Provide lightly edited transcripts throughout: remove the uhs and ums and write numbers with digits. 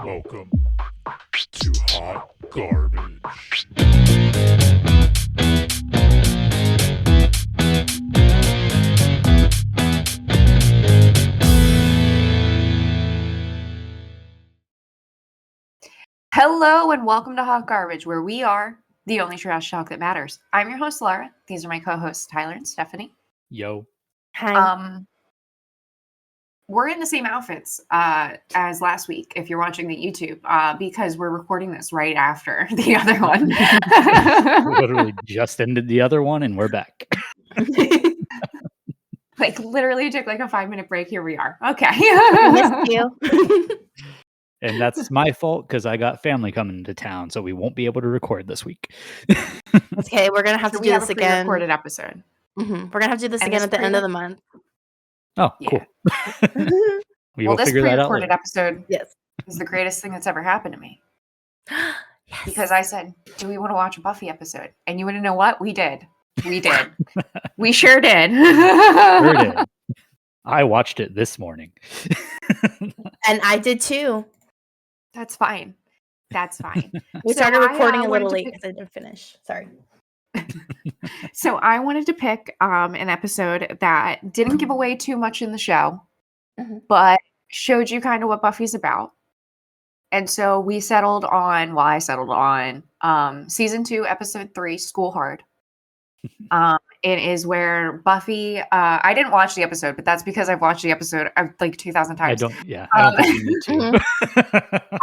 Welcome to Hot Garbage. Hello and welcome to Hot Garbage, where we are the only trash talk that matters. I'm your host, Laura. These are my co-hosts, Tyler and Stephanie. Yo. Hi. We're in the same outfits as last week, if you're watching the YouTube, because we're recording this right after the other one. We literally just ended the other one and we're back. Like literally took like a 5-minute break. Here we are. Okay. Missed you. And that's my fault because I got family coming to town, so we won't be able to record this week. Okay, we're gonna have So to we do have this a again. pre-recorded episode. We're gonna have to do this And again this at the end of the month. Oh, Yeah. cool. We Well, will this figure that out pre-recorded later. episode Yes. is the greatest thing that's ever happened to me. Yes. Because I said, do we want to watch a Buffy episode? And you want to know what? We did. We did. We sure did. Sure did. I watched it this morning. And I did too. That's fine. That's fine. We So started I, recording a wanted little to late pick- because I didn't finish. Sorry. So I wanted to pick an episode that didn't give away too much in the show, but showed you kind of what Buffy's about. And so I settled on season 2, episode 3, School Hard. It is where Buffy, I didn't watch the episode, but that's because I've watched the episode like 2,000 I times. don't think you need to.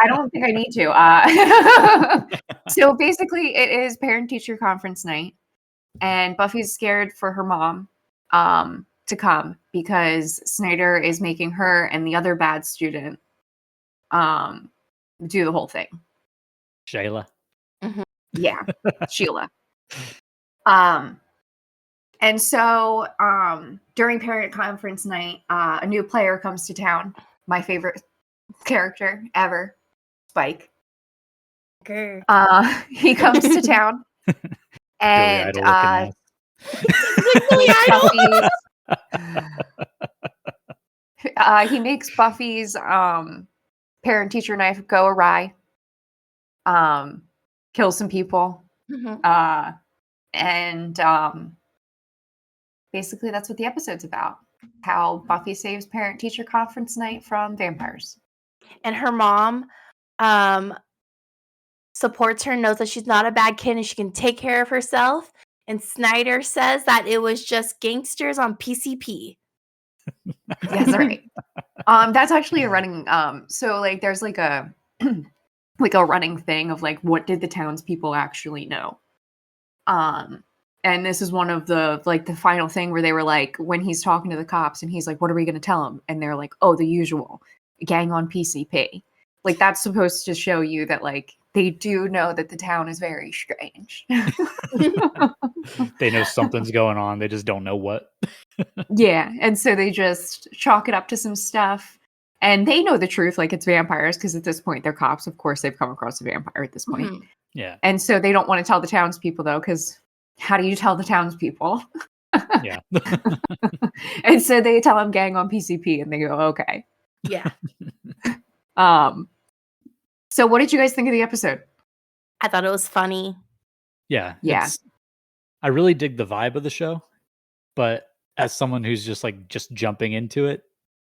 I don't think I need to. So basically it is parent-teacher conference night, and Buffy's scared for her mom to come because Snyder is making her and the other bad student do the whole thing. Shayla. Yeah, Sheila. And so during parent conference night, a new player comes to town. My favorite character ever, Spike. Grr. He comes to town and Billy Idol he makes Buffy's parent-teacher knife go awry, kills some people, and basically that's what the episode's about. How Buffy saves parent-teacher conference night from vampires. And her mom supports her, knows that she's not a bad kid and she can take care of herself. And Snyder says that it was just gangsters on PCP. That's right. That's actually a running so like there's like a like a running thing of like what did the townspeople actually know. And this is one of the like the final thing where they were like, when he's talking to the cops and he's like, what are we gonna tell him? And they're like, oh, the usual, gang on PCP. Like that's supposed to show you that like they do know that the town is very strange. They know something's going on. They just don't know what. Yeah, and so they just chalk it up to some stuff. And they know the truth, like it's vampires, because at this point they're cops. Of course, they've come across a vampire at this point. Yeah. And so they don't want to tell the townspeople, though, because how do you tell the townspeople? Yeah. And so they tell them gang on PCP, and they go, okay. Yeah. So what did you guys think of the episode? I thought it was funny. Yeah. I really dig the vibe of the show, but as someone who's just jumping into it,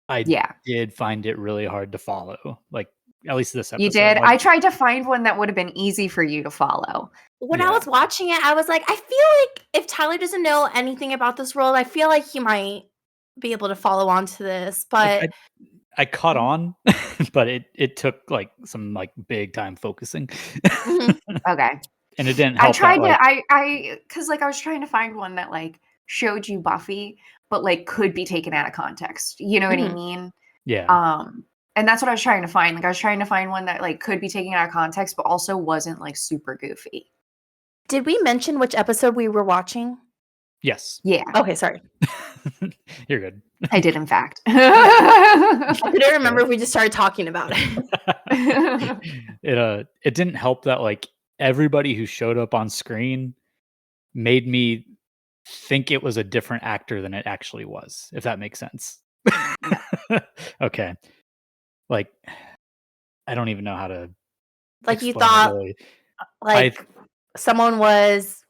I did find it really hard to follow. Like at least this episode. You did? Like, I tried to find one that would have been easy for you to follow. When I was watching it, I was like, I feel like if Tyler doesn't know anything about this world, I feel like he might be able to follow on to this. But I caught on, but it took like some like big time focusing. Okay. And it didn't help. I tried that, because like I was trying to find one that like showed you Buffy, but like could be taken out of context. You know what I mean? Yeah. And that's what I was trying to find. Like I was trying to find one that like could be taken out of context, but also wasn't like super goofy. Did we mention which episode we were watching? Yes. Yeah. Okay, sorry. You're good. I did, in fact. I couldn't remember if we just started talking about it. It didn't help that like everybody who showed up on screen made me think it was a different actor than it actually was, if that makes sense. Okay. Like I don't even know how to Like you explain it thought, really. like someone was,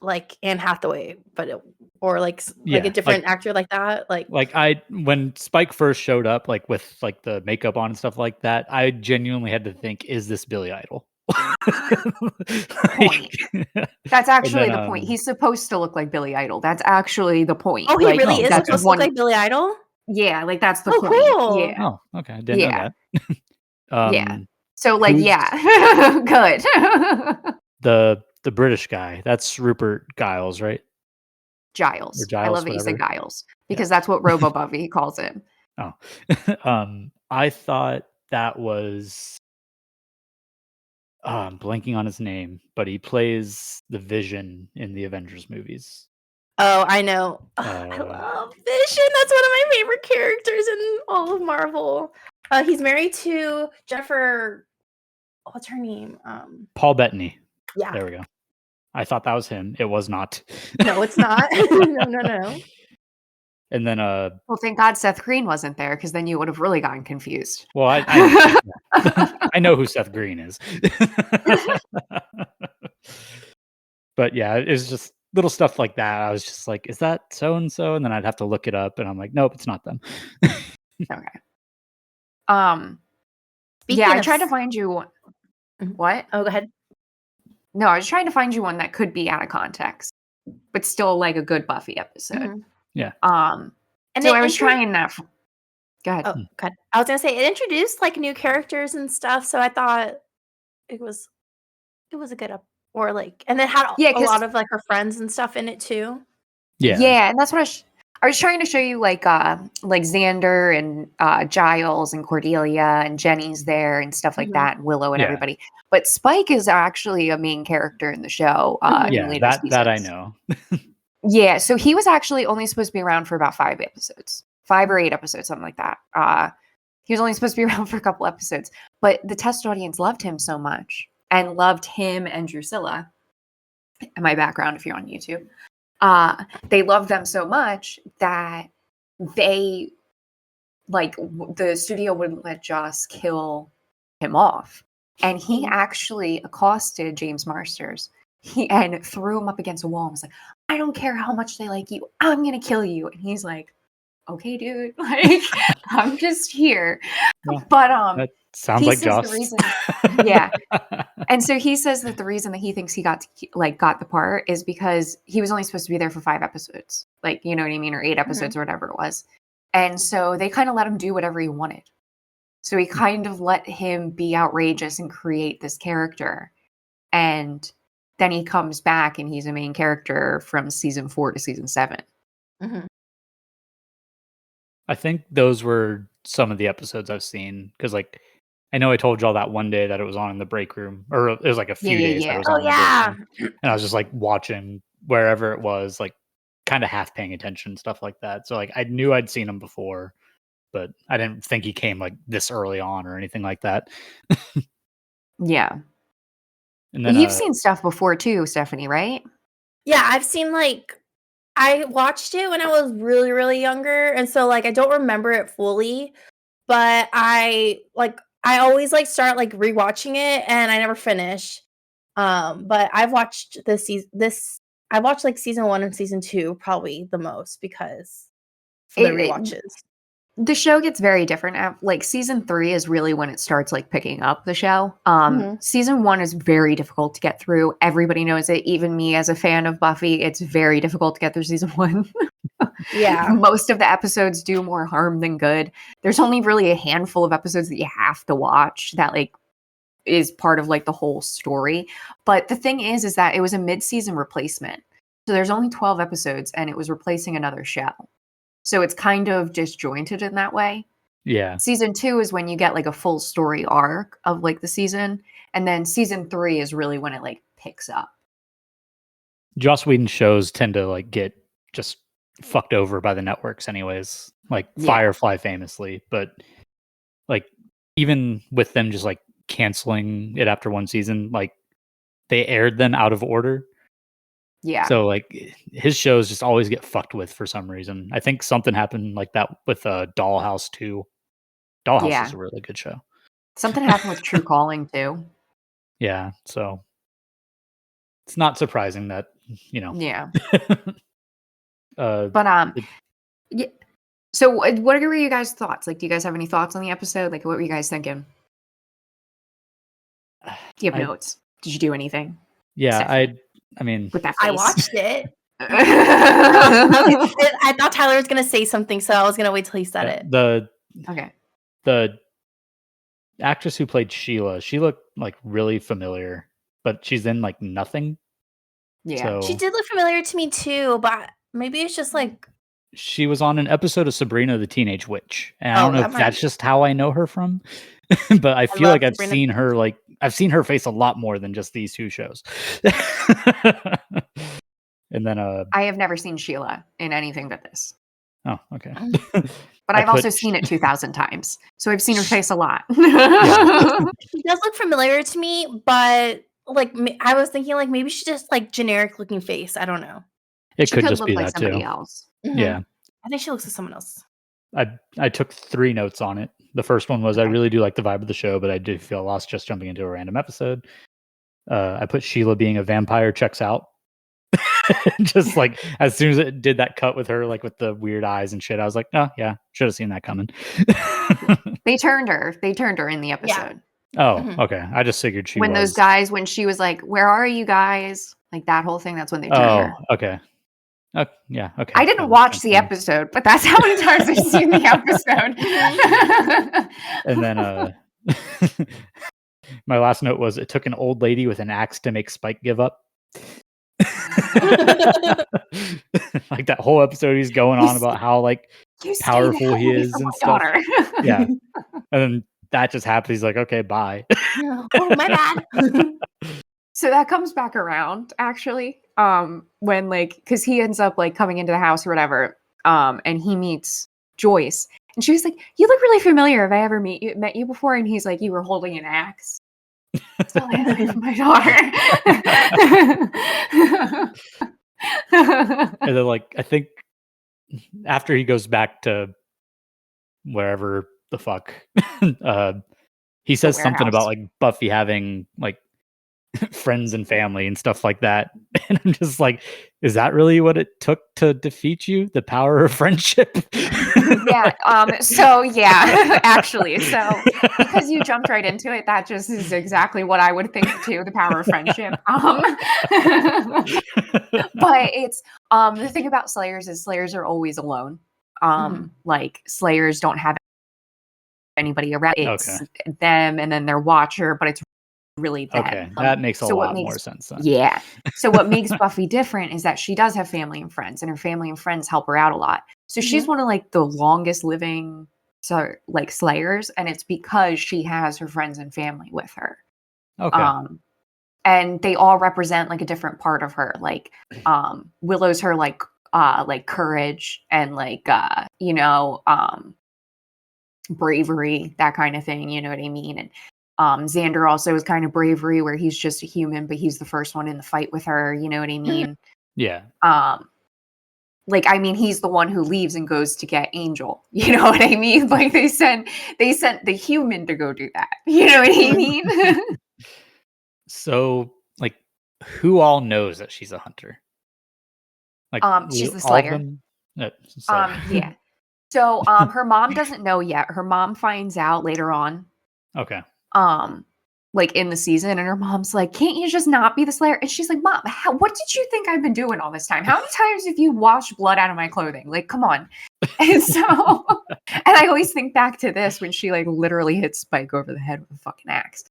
like Anne Hathaway, or like like a different actor like that. Like when Spike first showed up, like with like the makeup on and stuff like that, I genuinely had to think, is this Billy Idol? Point. That's actually then, the point. He's supposed to look like Billy Idol. That's actually the point. Oh, he like, really is that's supposed to look like Billy Idol? Yeah, like that's the Oh, point. cool. Yeah. Oh, okay. I didn't know Yeah. that. Yeah. So like, who's- yeah. Good. The British guy, that's Rupert Giles, right? Giles. Or Giles, I love that you said whatever. Giles because that's what Robo Buffy calls him. Oh. I thought that was I'm blanking on his name, but he plays the Vision in the Avengers movies. Oh, I know. I love Vision. That's one of my favorite characters in all of Marvel. He's married to Jennifer. What's her name? Paul Bettany. Yeah. There we go. I thought that was him. It was not. No, it's not. No. And then well, thank God Seth Green wasn't there because then you would have really gotten confused. well, I know who Seth Green is. But yeah, it's just little stuff like that. I was just like, is that so and so? And then I'd have to look it up, and I'm like, nope, it's not them. Okay. Yeah, I tried to find you one. What? Oh, go ahead. No, I was trying to find you one that could be out of context, but still like a good Buffy episode. Mm-hmm. Yeah. And so I was trying that. Go ahead. Oh, God. I was gonna say it introduced like new characters and stuff, so I thought it was a good or like, and then had a lot of like her friends and stuff in it too. Yeah, and that's what I was trying to show you, like Xander and Giles and Cordelia and Jenny's there and stuff like that, and Willow and everybody. But Spike is actually a main character in the show. That I know. Yeah, so he was actually only supposed to be around for about 5 episodes, 5 or 8 episodes, something like that. He was only supposed to be around for a couple episodes, but the test audience loved him so much and loved him and Drusilla. In my background, if you're on YouTube. They loved them so much that they, like, the studio wouldn't let Joss kill him off. And he actually accosted James Marsters and threw him up against a wall and was like, I don't care how much they like you, I'm going to kill you. And he's like, okay, dude, like, I'm just here. Yeah, but that sounds like Joss. Yeah. And so he says that the reason that he thinks he got the part is because he was only supposed to be there for 5 episodes. Like, you know what I mean? Or 8 episodes or whatever it was. And so they kind of let him do whatever he wanted. So he kind of let him be outrageous and create this character. And then he comes back and he's a main character from season 4 to season 7. Mm-hmm. I think those were some of the episodes I've seen. Because, like, I know I told y'all that one day that it was on in the break room. Or it was like a few days that it was on in the break room. And I was just, like, watching wherever it was, like, kind of half paying attention, stuff like that. So, like, I knew I'd seen him before. But I didn't think he came, like, this early on or anything like that. Yeah. And then, you've seen stuff before too, Stephanie, right? Yeah, I've seen, like, I watched it when I was really, really younger, and so, like, I don't remember it fully, but I always, like, start, like, rewatching it, and I never finish. But I've watched I watched, like, season 1 and season 2 probably the most because for the rewatches. The show gets very different. Like, season 3 is really when it starts, like, picking up the show. Season 1 is very difficult to get through. Everybody knows it. Even me, as a fan of Buffy, it's very difficult to get through season 1. Yeah. Most of the episodes do more harm than good. There's only really a handful of episodes that you have to watch that, like, is part of, like, the whole story. But the thing is that it was a mid-season replacement. So there's only 12 episodes, and it was replacing another show. So it's kind of disjointed in that way. Yeah. Season 2 is when you get, like, a full story arc of, like, the season. And then season 3 is really when it, like, picks up. Joss Whedon shows tend to, like, get just fucked over by the networks anyways. Like, Firefly famously. But, like, even with them just, like, canceling it after one season, like, they aired them out of order. Yeah. So, like, his shows just always get fucked with for some reason. I think something happened like that with Dollhouse 2. Dollhouse is a really good show. Something happened with True Calling too. Yeah, so it's not surprising that, Yeah. uh, But yeah. So what were you guys' thoughts? Like, do you guys have any thoughts on the episode? Like, what were you guys thinking? Do you have notes? Did you do anything? Yeah, I mean, with that face. I watched it. I thought Tyler was gonna say something, so I was gonna wait till he said it. The actress who played Sheila, she looked like really familiar, but she's in like nothing. Yeah, she did look familiar to me too, but maybe it's just like she was on an episode of Sabrina the Teenage Witch, and I don't know if that's just how I know her from, but I feel like I've seen her face a lot more than just these two shows. And then I have never seen Sheila in anything but this. Oh, okay. But I've also seen it 2,000 times, so I've seen her face a lot. She does look familiar to me, but like I was thinking, like maybe she's just like generic looking face. I don't know. It could just look be like that somebody too. Else. Mm-hmm. Yeah, I think she looks like someone else. I took 3 notes on it. The first one was I really do like the vibe of the show, but I did feel lost just jumping into a random episode. I put Sheila being a vampire checks out. Just like as soon as it did that cut with her, like with the weird eyes and shit, I was like, oh yeah, should have seen that coming. They turned her in the episode. Yeah. Oh, okay. I just figured she when those guys, when she was like, "Where are you guys?" Like that whole thing. That's when they turned her. Okay. Yeah. Okay. I didn't watch the episode, but that's how many times I've seen the episode. And then my last note was it took an old lady with an axe to make Spike give up. Like that whole episode he's going on about how like powerful he is and stuff. Yeah. And then that just happens. He's like, okay, bye. Oh, my bad. So that comes back around actually. When like, because he ends up like coming into the house or whatever. And he meets Joyce, and she was like, "You look really familiar. Have I ever met you before?" And he's like, "You were holding an axe." That's all I have for my daughter. And then like I think after he goes back to wherever the fuck, he says something about like Buffy having like friends and family and stuff like that, and I'm just like, is that really what it took to defeat you? The power of friendship? Yeah. So yeah, actually, so because you jumped right into it, that just is exactly what I would think too. The power of friendship. But it's the thing about Slayers is Slayers are always alone. Like Slayers don't have anybody around. It's them and then their watcher, but it's really them. Okay, that makes a lot more sense then. Yeah. So what makes Buffy different is that she does have family and friends, and her family and friends help her out a lot. So she's one of like the longest living Slayers, and it's because she has her friends and family with her. Okay. And they all represent like a different part of her. Like Willow's her like courage and like bravery, that kind of thing, you know what I mean? And Xander also is kind of bravery, where he's just a human, but he's the first one in the fight with her, you know what I mean? Yeah. He's the one who leaves and goes to get Angel, you know what I mean? Like they sent the human to go do that, you know what I mean? So like who all knows that she's a hunter? Like she's the Slayer. Yeah. So her mom doesn't know yet. Her mom finds out later on. Okay. Like in the season, and her mom's like, "Can't you just not be the Slayer?" And she's like, "Mom, what did you think I've been doing all this time? How many times have you washed blood out of my clothing? Like, come on." And so, and I always think back to this when she like literally hit Spike over the head with a fucking axe.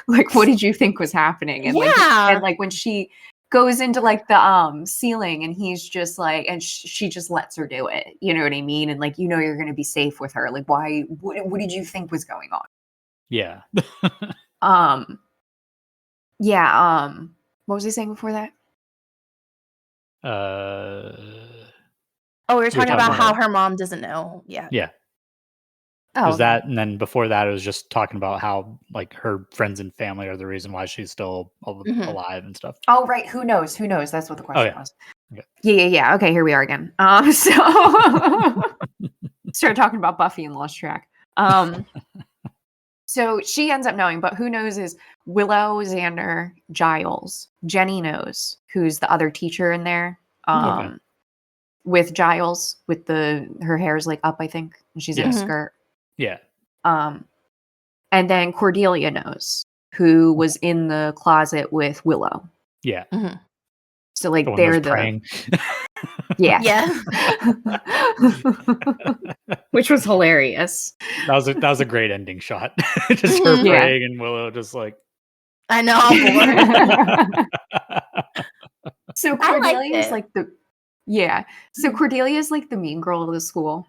Like, what did you think was happening? And like when she goes into like the ceiling, and he's just like, and she just lets her do it. You know what I mean? And like, you're going to be safe with her. Like, why? What did you think was going on? Yeah. What was he saying before that? We were talking about how her mom doesn't know. Yeah. Oh, was that, and then before that, it was just talking about how like her friends and family are the reason why she's still alive and stuff. Oh, right. Who knows? That's what the question was. Okay. Yeah. Okay, here we are again. So started talking about Buffy and lost track. So she ends up knowing, but who knows is Willow, Xander, Giles. Jenny knows, who's the other teacher in there. Okay. With Giles, with her hair's like up, I think, and she's in a skirt. Yeah. And then Cordelia knows, who was in the closet with Willow. Yeah. So like The they're praying. Yeah. Which was hilarious. That was a great ending shot. Just her praying and Willow just like I know. So Cordelia is like So Cordelia is like the mean girl of the school.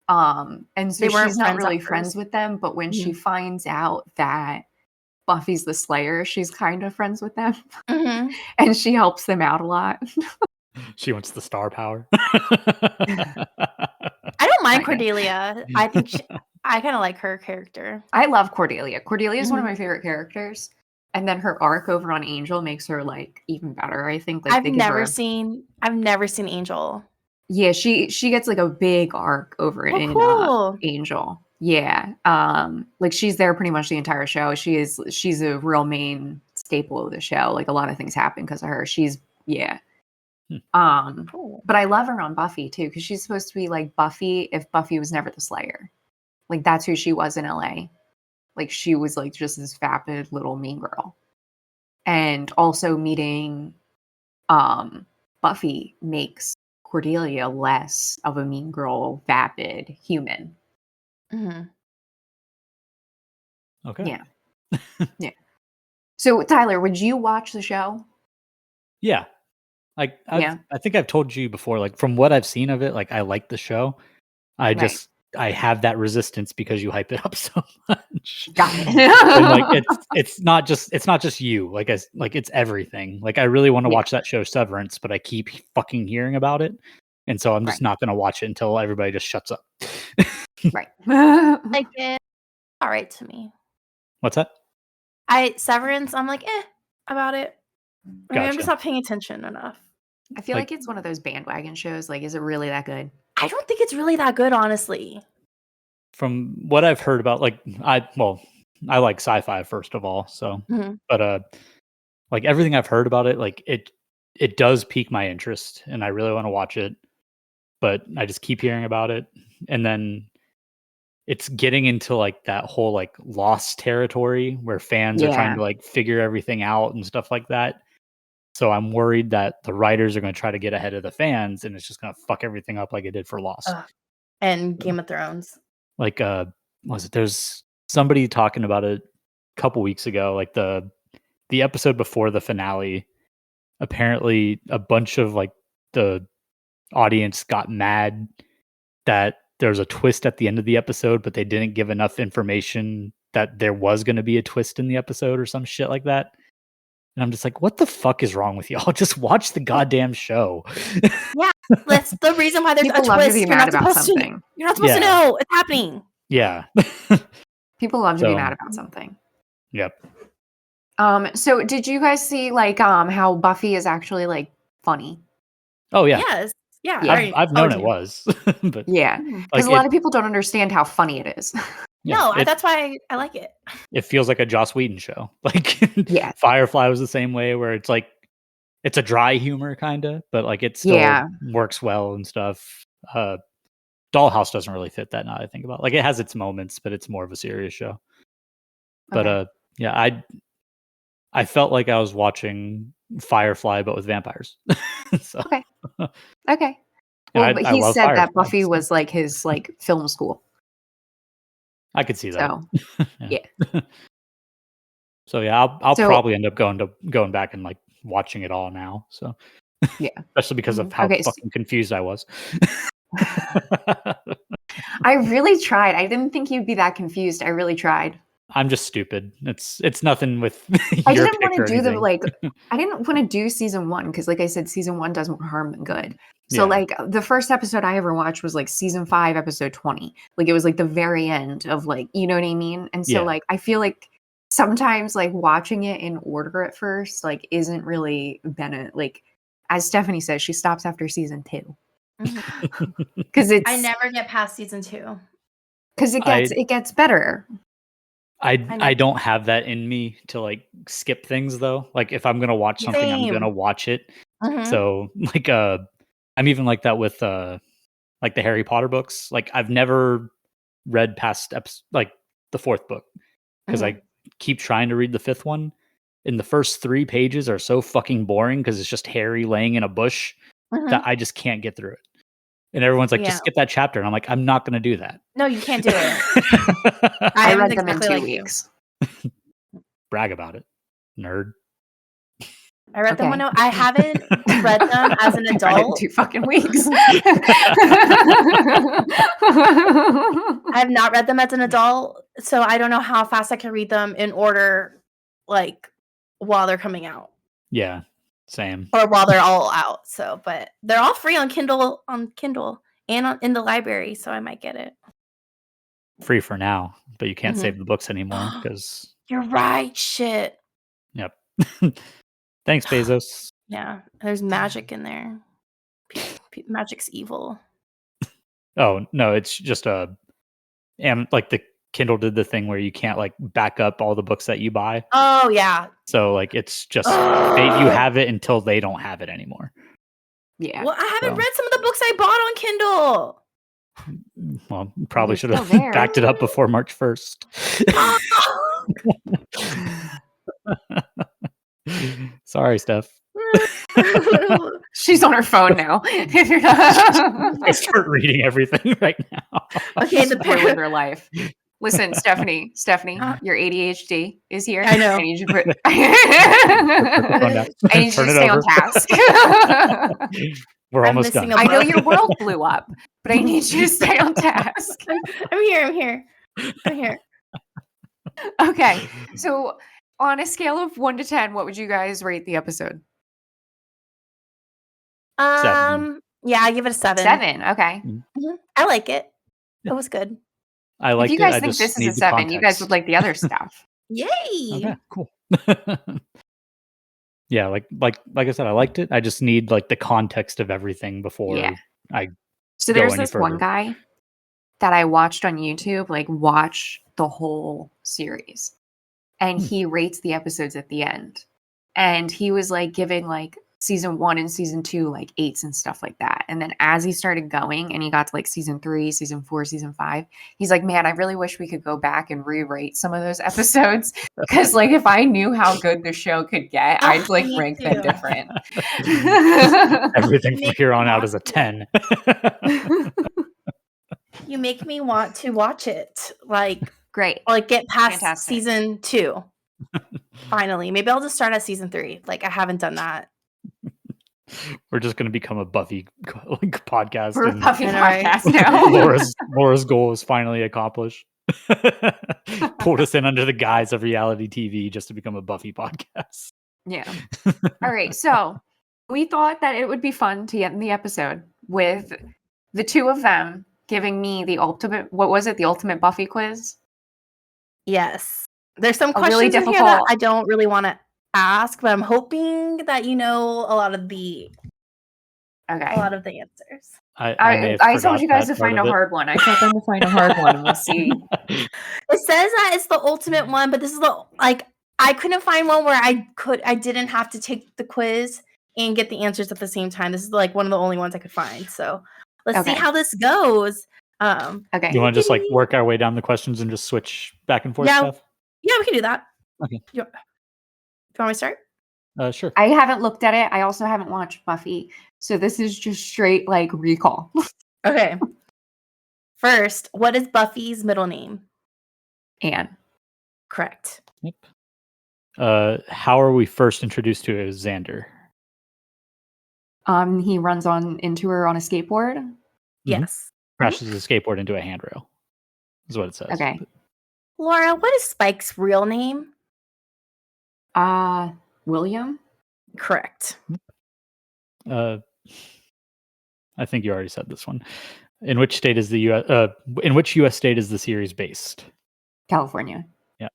And so she's not really friends with them, but when she finds out that Buffy's the Slayer, she's kind of friends with them. And she helps them out a lot. She wants the star power. I don't mind Cordelia. I think I kind of like her character. I love Cordelia. Cordelia is one of my favorite characters. And then her arc over on Angel makes her like even better. I think like I've never seen Angel. Yeah, she gets like a big arc over in Angel. Yeah. Like she's there pretty much the entire show. She's a real main staple of the show. Like a lot of things happen because of her. But I love her on Buffy too, because she's supposed to be like Buffy if Buffy was never the Slayer. Like that's who she was in LA. Like she was like just this vapid little mean girl. And also meeting Buffy makes Cordelia less of a mean girl, vapid human. Okay. Yeah. So Tyler, would you watch the show? Yeah. I think I've told you before, like from what I've seen of it, like I like the show. I have that resistance because you hype it up so much. Got it. And like it's not just you. Like it's everything. Like I really want to watch that show Severance, but I keep fucking hearing about it. And so I'm just not gonna watch it until everybody just shuts up. Right. Like it all right to me. What's that? Severance, I'm like, about it. Gotcha. I'm just not paying attention enough. I feel like it's one of those bandwagon shows. Like, is it really that good? I don't think it's really that good, honestly. From what I've heard about, like I like sci-fi first of all, so but like everything I've heard about it, like it does pique my interest and I really want to watch it, but I just keep hearing about it, and then it's getting into like that whole like lost territory where fans are trying to like figure everything out and stuff like that. So I'm worried that the writers are going to try to get ahead of the fans and it's just going to fuck everything up like it did for Lost. And Game of Thrones. Like there's somebody talking about it a couple weeks ago, like the episode before the finale, apparently a bunch of like the audience got mad that there was a twist at the end of the episode, but they didn't give enough information that there was going to be a twist in the episode or some shit like that. And I'm just like, what the fuck is wrong with y'all? Just watch the goddamn show. Yeah, that's the reason why there's People a love twist. to be mad about something. You're not supposed to know it's happening. Yeah. People love to be mad about something. Yep. So did you guys see like how Buffy is actually like funny? Oh yeah. Yes. Yeah. I've known it was. But because a lot of people don't understand how funny it is. No, that's why I like it. It feels like a Joss Whedon show. Like Firefly was the same way, where it's like it's a dry humor kind of, but like it still works well and stuff. Dollhouse doesn't really fit that now I think about it. Like it has its moments, but it's more of a serious show. But I felt like I was watching Firefly but with vampires. So. Okay. Well, but he said that Buffy was like his like film school. I could see that. So, yeah. So yeah, I'll probably end up going back and like watching it all now. So especially because of how fucking confused I was. I really tried. I didn't think you'd be that confused. I really tried. I'm just stupid. It's nothing with. I didn't want to do I didn't want to do season 1 because, like I said, season 1 does more harm than good. So, like the first episode I ever watched was like season 5, episode 20. Like it was like the very end of like, you know what I mean? And so like I feel like sometimes like watching it in order at first like isn't really like as Stephanie says, she stops after season 2 because I never get past season 2. because it gets better. I don't have that in me to like skip things though. Like if I'm gonna watch something, I'm gonna watch it. So like I'm even like that with like the Harry Potter books. Like I've never read past like the 4th book because I keep trying to read the 5th one. And the first 3 pages are so fucking boring because it's just Harry laying in a bush that I just can't get through it. And everyone's like, just skip that chapter. And I'm like, I'm not going to do that. No, you can't do it. I read them in 2 weeks. Brag about it, nerd. I read them when I haven't read them as an adult. I read it in 2 fucking weeks. I have not read them as an adult, so I don't know how fast I can read them in order, like while they're coming out. Yeah, same. Or while they're all out. So, but they're all free on Kindle, and in the library, so I might get it. Free for now, but you can't save the books anymore because you're right. Shit. Yep. Thanks, Bezos. Yeah, there's magic in there. Magic's evil. Oh no, it's just and like the Kindle did the thing where you can't like back up all the books that you buy. Oh yeah. So like it's just you have it until they don't have it anymore. Yeah. Well, I haven't read some of the books I bought on Kindle. Well, probably should have backed it up before March 1st. Sorry, Steph. She's on her phone now. I start reading everything right now. Okay, the with her life. Listen, Stephanie, your ADHD is here. I know. I need you to stay on task. We're almost done. I know your world blew up, but I need you to stay on task. I'm here. Okay, so on a scale of 1 to 10, what would you guys rate the episode? 7. Yeah, I give it a 7. 7, okay. I like it. It was good. I like it. If you guys think this is a 7, you guys would like the other stuff. Yay! Okay, cool. Yeah, like I said, I liked it. I just need like the context of everything before I. So there's this one guy that I watched on YouTube, like watch the whole series, and he rates the episodes at the end, and he was like giving like season 1 and season 2 like 8s and stuff like that. And then as he started going and he got to like season 3, season 4, season 5, he's like, man, I really wish we could go back and re-rate some of those episodes, because like if I knew how good the show could get, I'd like rank them different. Everything from here on out is a 10. You make me want to watch it. Like great. Like get past season 2. Finally. Maybe I'll just start at season 3. Like I haven't done that. We're just going to become a Buffy podcast. We're a Buffy podcast now. Laura's goal is finally accomplished. Pulled us in under the guise of reality TV just to become a Buffy podcast. Yeah. All right. So we thought that it would be fun to end the episode with the two of them giving me the ultimate, the ultimate Buffy quiz? Yes. There's some questions really difficult in here that I don't really want to ask, but I'm hoping that you know a lot of the answers. I told you guys to find a hard one. I told them to find a hard one. We'll see. It says that it's the ultimate one, but this is I couldn't find one where I didn't have to take the quiz and get the answers at the same time. This is like one of the only ones I could find. So let's see how this goes. Okay. You want to just like work our way down the questions and just switch back and forth stuff? Yeah, we can do that. Okay. Do you want me to start? Sure. I haven't looked at it. I also haven't watched Buffy. So this is just straight like recall. Okay. First, what is Buffy's middle name? Anne. Correct. Yep. How are we first introduced to Xander? He runs into her on a skateboard. Mm-hmm. Yes. Crashes his skateboard into a handrail. Is what it says. Okay. But... Laura, what is Spike's real name? William? Correct. I think you already said this one. In which state is in which US state is the series based? California. Yeah.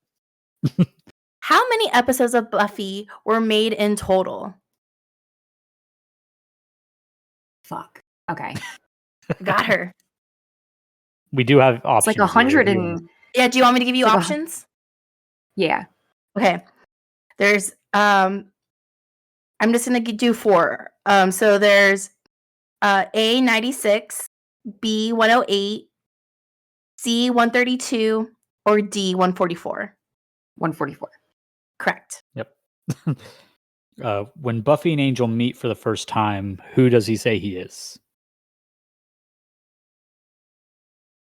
How many episodes of Buffy were made in total? Fuck. Okay. Got her. We do have It's options. like 100 and Yeah, do you want me to give you Like a- options? yeah. Okay. There's I'm just gonna do 4. So there's A 96, B 108, C 132, or D 144. 144. Correct. Yep. When Buffy and Angel meet for the first time, who does he say he is?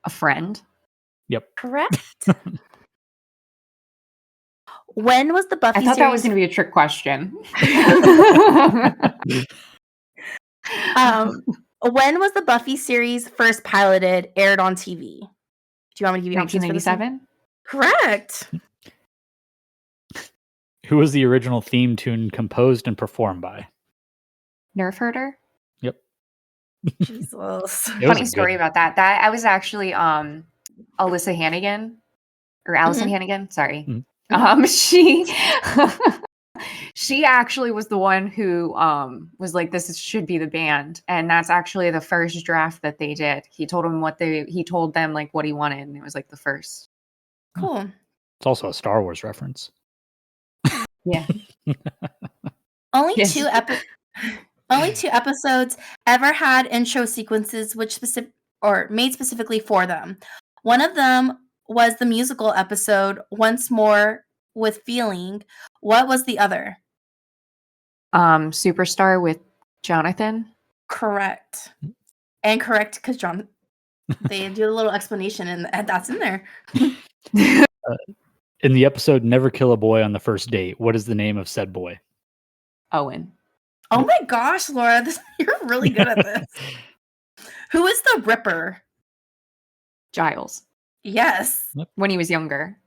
A friend. Yep. Correct. When was the Buffy I thought series? that was going to be a trick question. When was the Buffy series first piloted, aired on TV? Do you want me to give you options for this one? 1987. Correct. Who was the original theme tune composed and performed by? Nerf herder. Yep. Jesus. It was Funny a story good- about that. That I was actually Alyssa Hannigan or Allison Mhm. Hannigan. Sorry. Mhm. She actually was the one who was like, this should be the band, and that's actually the first draft that they did. He told them like what he wanted, and it was like the first. Cool. It's also a Star Wars reference. Yeah. Only Yes. only 2 episodes ever had intro sequences which made specifically for them. One of them was the musical episode Once More with Feeling. What was the other? Superstar with Jonathan. Correct. And correct because they do a little explanation and that's in there. In the episode Never Kill a Boy on the First Date, what is the name of said boy? Owen. Oh my gosh, Laura, you're really good at this. Who is the Ripper? Giles. Yes. When he was younger.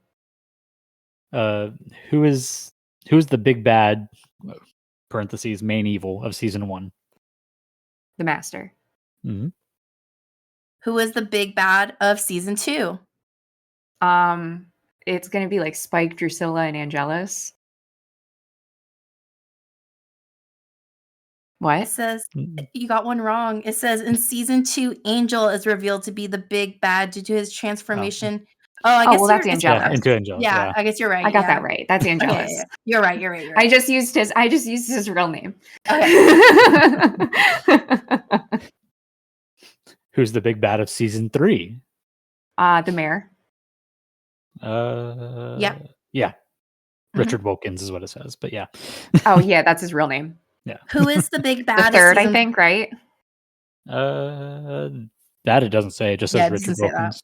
Who's the big bad parentheses main evil of season 1? The Master. Mm-hmm. Who is the big bad of season 2? It's gonna be like Spike, Drusilla, and Angelus. It What? says you got one wrong. It says in season 2, Angel is revealed to be the big bad due to his transformation. I guess that's you're- Angelus. Yeah, into Angelus. Yeah, I guess you're right. I got yeah. that right. That's Angelus. Okay, yeah. You're right. I just used his real name. Okay. Who's the big bad of season 3? The mayor. Yeah. Yeah. Mhm. Richard Wilkins is what it says, but yeah. Oh yeah, that's his real name. Yeah. Who is the big The bad? third, of I think, right? That it doesn't say. It just Yeah, says it doesn't Richard say that. Wilkins.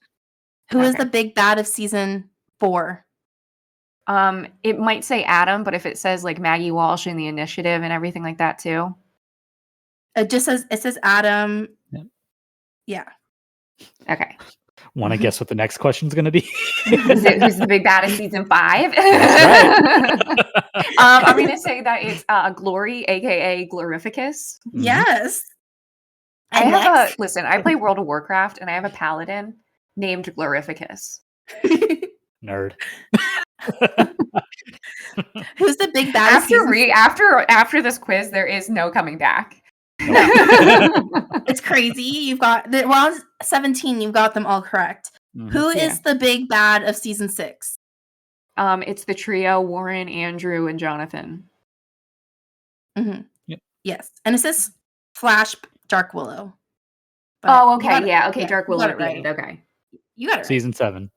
Who is Okay. the big bad of season 4? It might say Adam, but if it says like Maggie Walsh in the initiative and everything like that too. It says Adam. Yep. Yeah. Okay. Want to guess what the next question's going to be? Who's the big bad of season 5? That's I'm gonna say that it's Glory, aka Glorificus. Mhm. Yes. I And have listen, I play World of Warcraft and I have a paladin named Glorificus. Nerd. Who's the big bad? of season After this quiz, there is no coming back. It's crazy. You've got we're on 17. You've got them all correct. Mhm. Who Yeah. is the big bad of season 6? It's the trio: Warren, Andrew, and Jonathan. Mm-hmm. Yep. Yes, and it says Flash Dark Willow. But Oh, you okay, got it- yeah, okay, yeah, Dark you Willow got at it the right. end. Okay. You got it right. Season 7.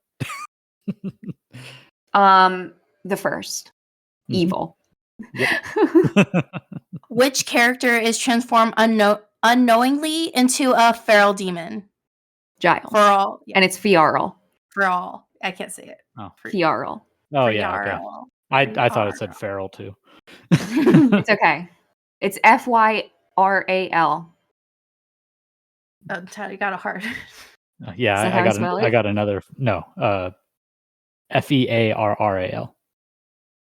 The first. Mhm. Evil. Which character is transformed unknowingly into a feral demon? Giles. For all, yeah, And it's Fiarl. for all. I can't say it. Oh. Fiarl. Oh, yeah. Okay. Feral. I thought it said feral too. It's okay. It's Fyral. Oh, Tad, you got a heart. Yeah, Is that how you spell I it? got another. No, Fearral.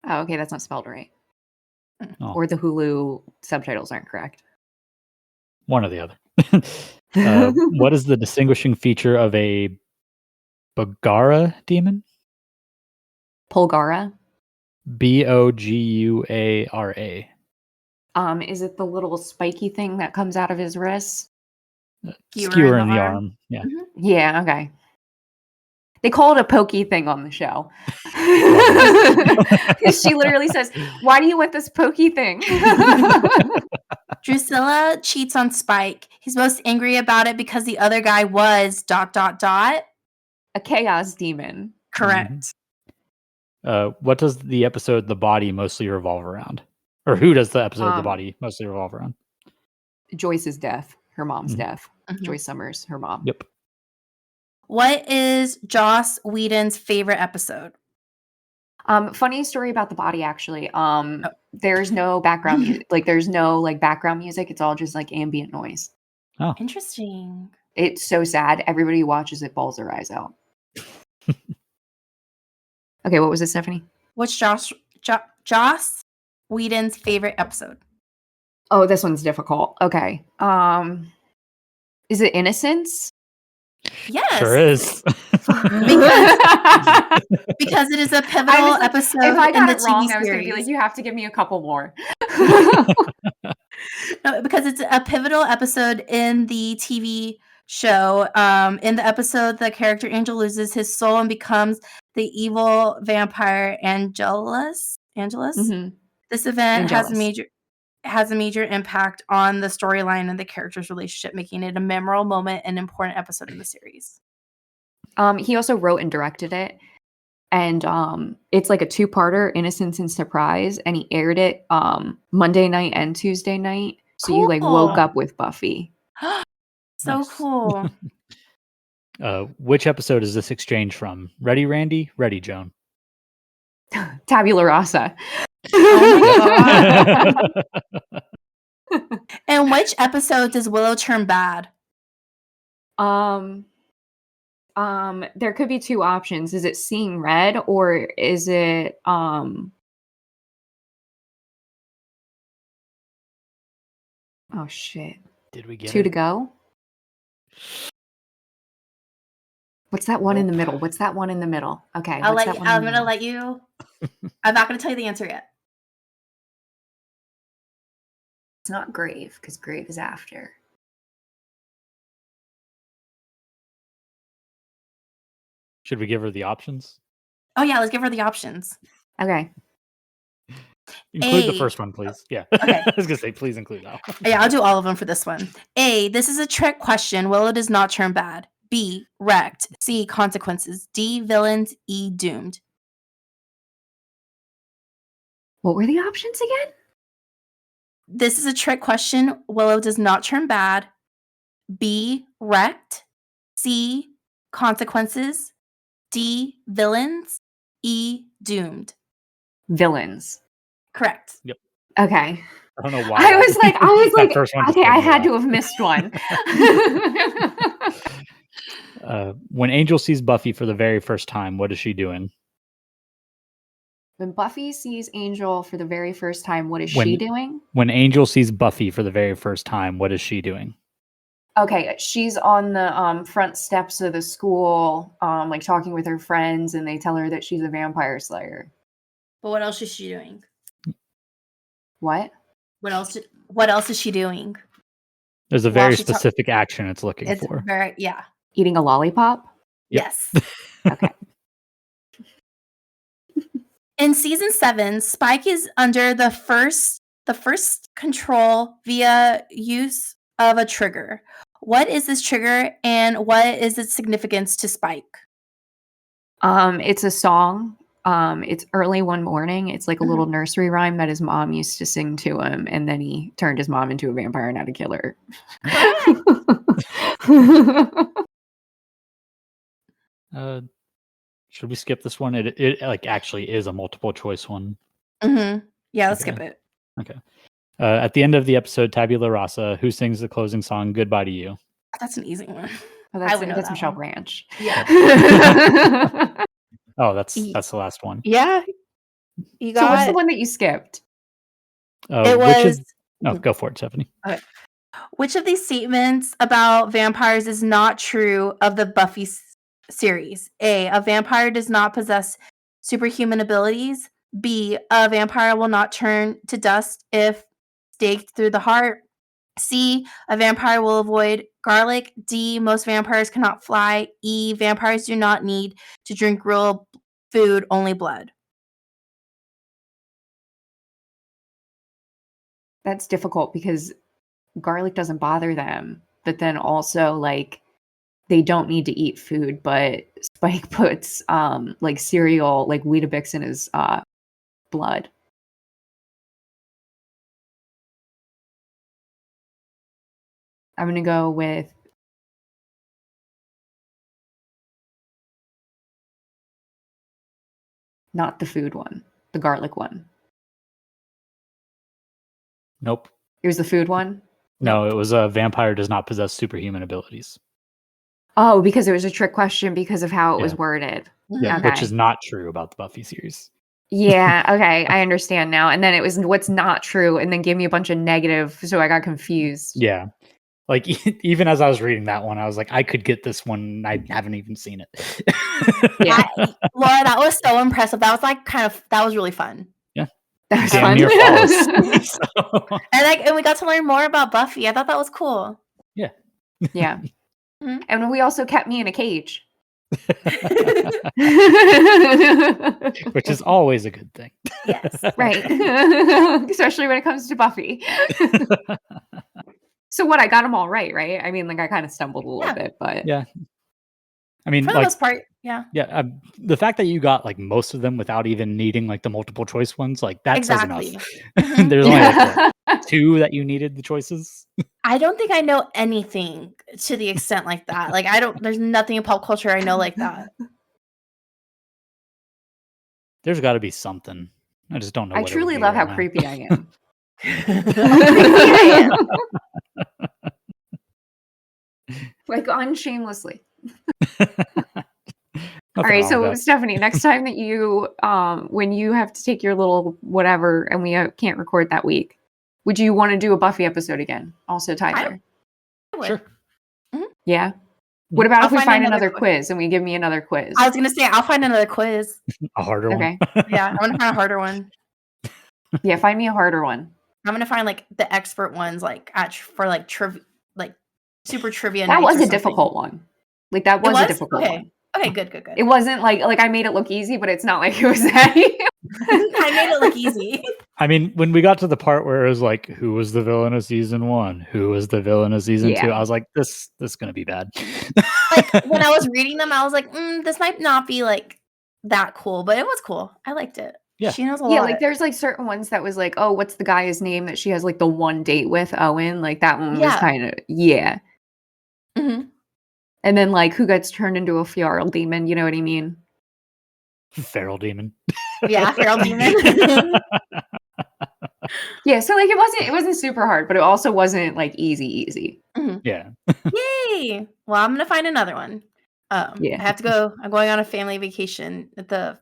Oh, okay, that's not spelled right. Oh. Or the Hulu subtitles aren't correct. One or the other. What is the distinguishing feature of a Bagara demon? Polgara. Boguara. Is it the little spiky thing that comes out of his wrist? Skewer in the arm. Yeah. Yeah, okay. They call it a pokey thing on the show. She literally says, "Why do you want this pokey thing?" Drusilla cheats on Spike. He's most angry about it because the other guy was ... a chaos demon. Correct. What does the episode The Body mostly revolve around? Or who does the episode The Body mostly revolve around? Joyce's death. Her mom's death. Joyce Summers, her mom. Yep. What is Joss Whedon's favorite episode? Funny story about The Body, actually. There's no background music. Like, there's no like background music. It's all just like ambient noise. Oh, interesting. It's so sad. Everybody who watches it bawls their eyes out. Okay, what was it, Stephanie? What's Joss Whedon's favorite episode? Oh, this one's difficult. Okay. Is it Innocence? Yes. sure is. Because it is a pivotal episode if I got in the it wrong, TV I was going to series. be like, you have to give me a couple more. No, because it's a pivotal episode in the TV show. In the episode, the character Angel loses his soul and becomes the evil vampire Angelus. Mhm. This event Angelus. has a major impact on the storyline and the characters' relationship, making it a memorable moment and important episode in the series. He also wrote and directed it. And it's like a two-parter, Innocence and Surprise, and he aired it Monday night and Tuesday night. So you like woke up with Buffy. So Nice. cool. Which episode is this exchange from? Ready, Randy? Ready, Joan? Tabula Rasa. Oh my god. And which episode does Willow turn bad? There could be two options. Is it Seeing Red or is it oh shit. Did we get Two it? to go? What's that one in the middle? What's that one in the middle? Okay. I'm what's gonna that one in the middle? let you. I'm not gonna tell you the answer yet. It's not Grave, because Grave is after. Should we give her the options? Oh yeah, let's give her the options. Okay. Include the A. first one, please. Yeah. Okay. I was gonna say, please include that one. Yeah, I'll do all of them for this one. A. This is a trick question. Willow does not turn bad. B. Wrecked. C. Consequences. D. Villains. E. Doomed. What were the options again? This is a trick question. Willow does not turn bad. B. Wrecked. C. Consequences. D. Villains. E. Doomed. Villains. Correct. Okay. I don't know why. I was like, that first one just okay, made I me had laugh. to have missed one. When Angel sees Buffy for the very first time, what is she doing? When Buffy sees Angel for the very first time, what is she doing? When Angel sees Buffy for the very first time, what is she doing? Okay, she's on the front steps of the school, like talking with her friends, and they tell her that she's a vampire slayer. But what else is she doing? What? What else is she doing? There's a While very she specific action it's looking It's for. very Eating a lollipop? Yep. Yes. Okay. In season 7, Spike is under the first control via use of a trigger. What is this trigger and what is its significance to Spike? It's a song. It's early one morning. It's like a little nursery rhyme that his mom used to sing to him, and then he turned his mom into a vampire and had to kill her. Should we skip this one? It like actually is a multiple choice one. Yeah, let's Okay. skip it. Okay. At the end of the episode, Tabula Rasa, who sings the closing song "Goodbye to You"? That's an easy one. Oh, I would know that's that Michelle one. Branch. Yeah. Oh, that's the last one. Yeah. You So what's got the one that you skipped? it was Go for it, Stephanie. which of these statements about vampires is not true of the Buffy series? A vampire does not possess superhuman abilities. B, a vampire will not turn to dust if staked through the heart. C, a vampire will avoid garlic. D, most vampires cannot fly. E, vampires do not need to drink real food, only blood. That's difficult because garlic doesn't bother them, but then also like they don't need to eat food, but Spike puts like cereal, like Weetabix in his blood. I'm gonna go with not the food one, the garlic one. Nope. It was the food one? No, it was a vampire does not possess superhuman abilities. Oh, because it was a trick question because of how it was worded. Yeah, Okay. which is not true about the Buffy series. Yeah, okay, I understand now. And then it was what's not true, and then gave me a bunch of negative, so I got confused. Yeah. Like, even as I was reading that one, I was like, I could get this one. I haven't even seen it. Yeah. Laura, that was so impressive. That was like that was really fun. Yeah. That was Damn fun. near flawless. So, And we got to learn more about Buffy. I thought that was cool. yeah. Yeah. Mhm. And we also kept me in a cage. Which is always a good thing. Yes. Right. Especially when it comes to Buffy. So what, I got them all right? I mean, like I kind of stumbled a little bit, but Yeah. I mean, For the like, most part, yeah. yeah, the fact that you got like most of them without even needing like the multiple choice ones, like that Exactly. says enough. Mhm. There's only like, Yeah. what, 2 that you needed the choices. I don't think I know anything to the extent like that. Like there's nothing in pop culture I know like that. There's got to be something. I just don't know. I what it would truly be love right how now. creepy I am. I Like unshamelessly. All Nothing right, wrong so with that. Stephanie, next time that you, when you have to take your little whatever and we can't record that week, would you want to do a Buffy episode again? Also, Tyler. would. Sure. Yeah. What about I'll if we find find another another quiz and we give me another quiz? I was gonna say I'll find another quiz. A harder Okay. one. Yeah, I'm gonna find a harder one. Yeah, find me a harder one. I'm gonna find like the expert ones, like for like like super trivia. That nights was or a something. difficult one. Like that was a difficult okay. one. Okay, good. It wasn't like I made it look easy, but it's not like it was that easy. I made it look easy. I mean, when we got to the part where it was like, who was the villain of season 1? Who was the villain of season 2? I was like, this is gonna be bad. Like when I was reading them, I was like, this might not be like that cool, but it was cool. I liked it. Yeah. She knows a Yeah, lot. like there's like certain ones that was like, oh, what's the guy's name that she has like the one date with, Owen? Like that one was kind of Mhm. And then like who gets turned into a feral demon, you know what I mean? Feral demon. Yeah, feral demon. Yeah, so like it wasn't super hard, but it also wasn't like easy. Yeah. Yay! Well, I'm gonna find another one. Yeah. I have to go. I'm going on a family vacation at the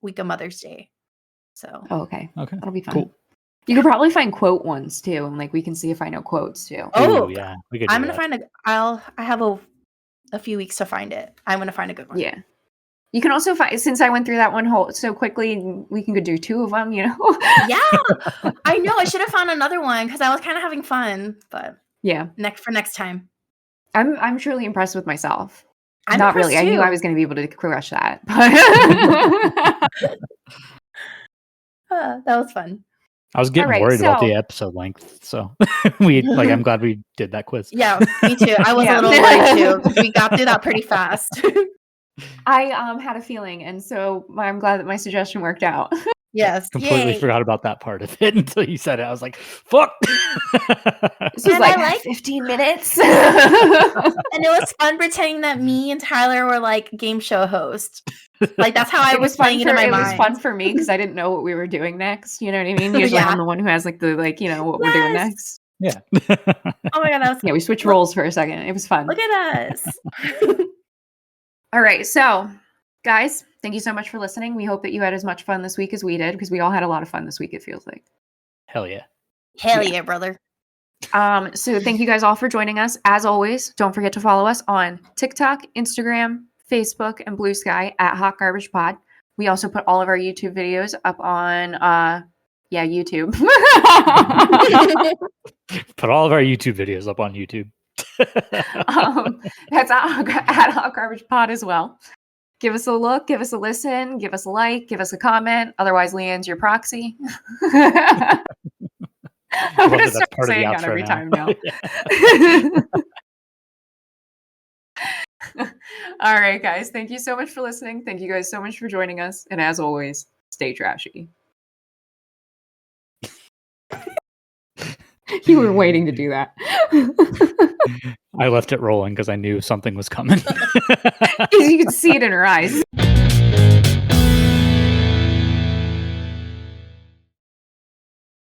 week of Mother's Day. So Oh, okay. Okay. That'll be fun. Cool. You could probably find quote ones too, and like we can see if I know quotes too. Oh, Ooh, yeah. We could I'm do gonna that. find I have a few weeks to find it. I'm gonna find a good one. Yeah. You can also find, since I went through that one whole so quickly, we can go do 2 of them, you know? Yeah, I know. I should have found another one because I was kind of having fun, but Yeah. next time. I'm truly impressed with myself. I'm Not really. impressed I knew too. I was going to be able to crush that. But That was fun. I was getting Alright, worried about the so- episode length, so I'm glad we did that quiz. Yeah, me too. I was Yeah. a little worried too because we got through that pretty fast. I had a feeling, and so I'm glad that my suggestion worked out. Yes, Completely yay. forgot about that part of it until you said it. I was like, fuck. This was And like I like- 15 minutes. And it was fun pretending that me and Tyler were like game show hosts. Like that's how I It was was fun playing it for in my it was mind. fun for me because I didn't know what we were doing next. You know what I mean? Usually Yeah. I'm the one who has like the what we're doing Yes. next. Yeah. Oh my god, that was Yeah, we switched roles for a second. It was fun. Look at us. All right, so guys, thank you so much for listening. We hope that you had as much fun this week as we did because we all had a lot of fun this week. It feels like. Hell yeah. Hell yeah, brother. So thank you guys all for joining us. As always, don't forget to follow us on TikTok, Instagram, Facebook, and Blue Sky at Hot Garbage Pod. We also put all of our YouTube videos up on Yeah, YouTube. Put all of our YouTube videos up on YouTube. That's at Hot Garbage Pod as well. Give us a look, give us a listen, give us a like, give us a comment. Otherwise, Leanne's your proxy. I'm going to start saying that every time now. All right, guys. Thank you so much for listening. Thank you guys so much for joining us. And as always, stay trashy. You were waiting to do that. I left it rolling because I knew something was coming. You could see it in her eyes.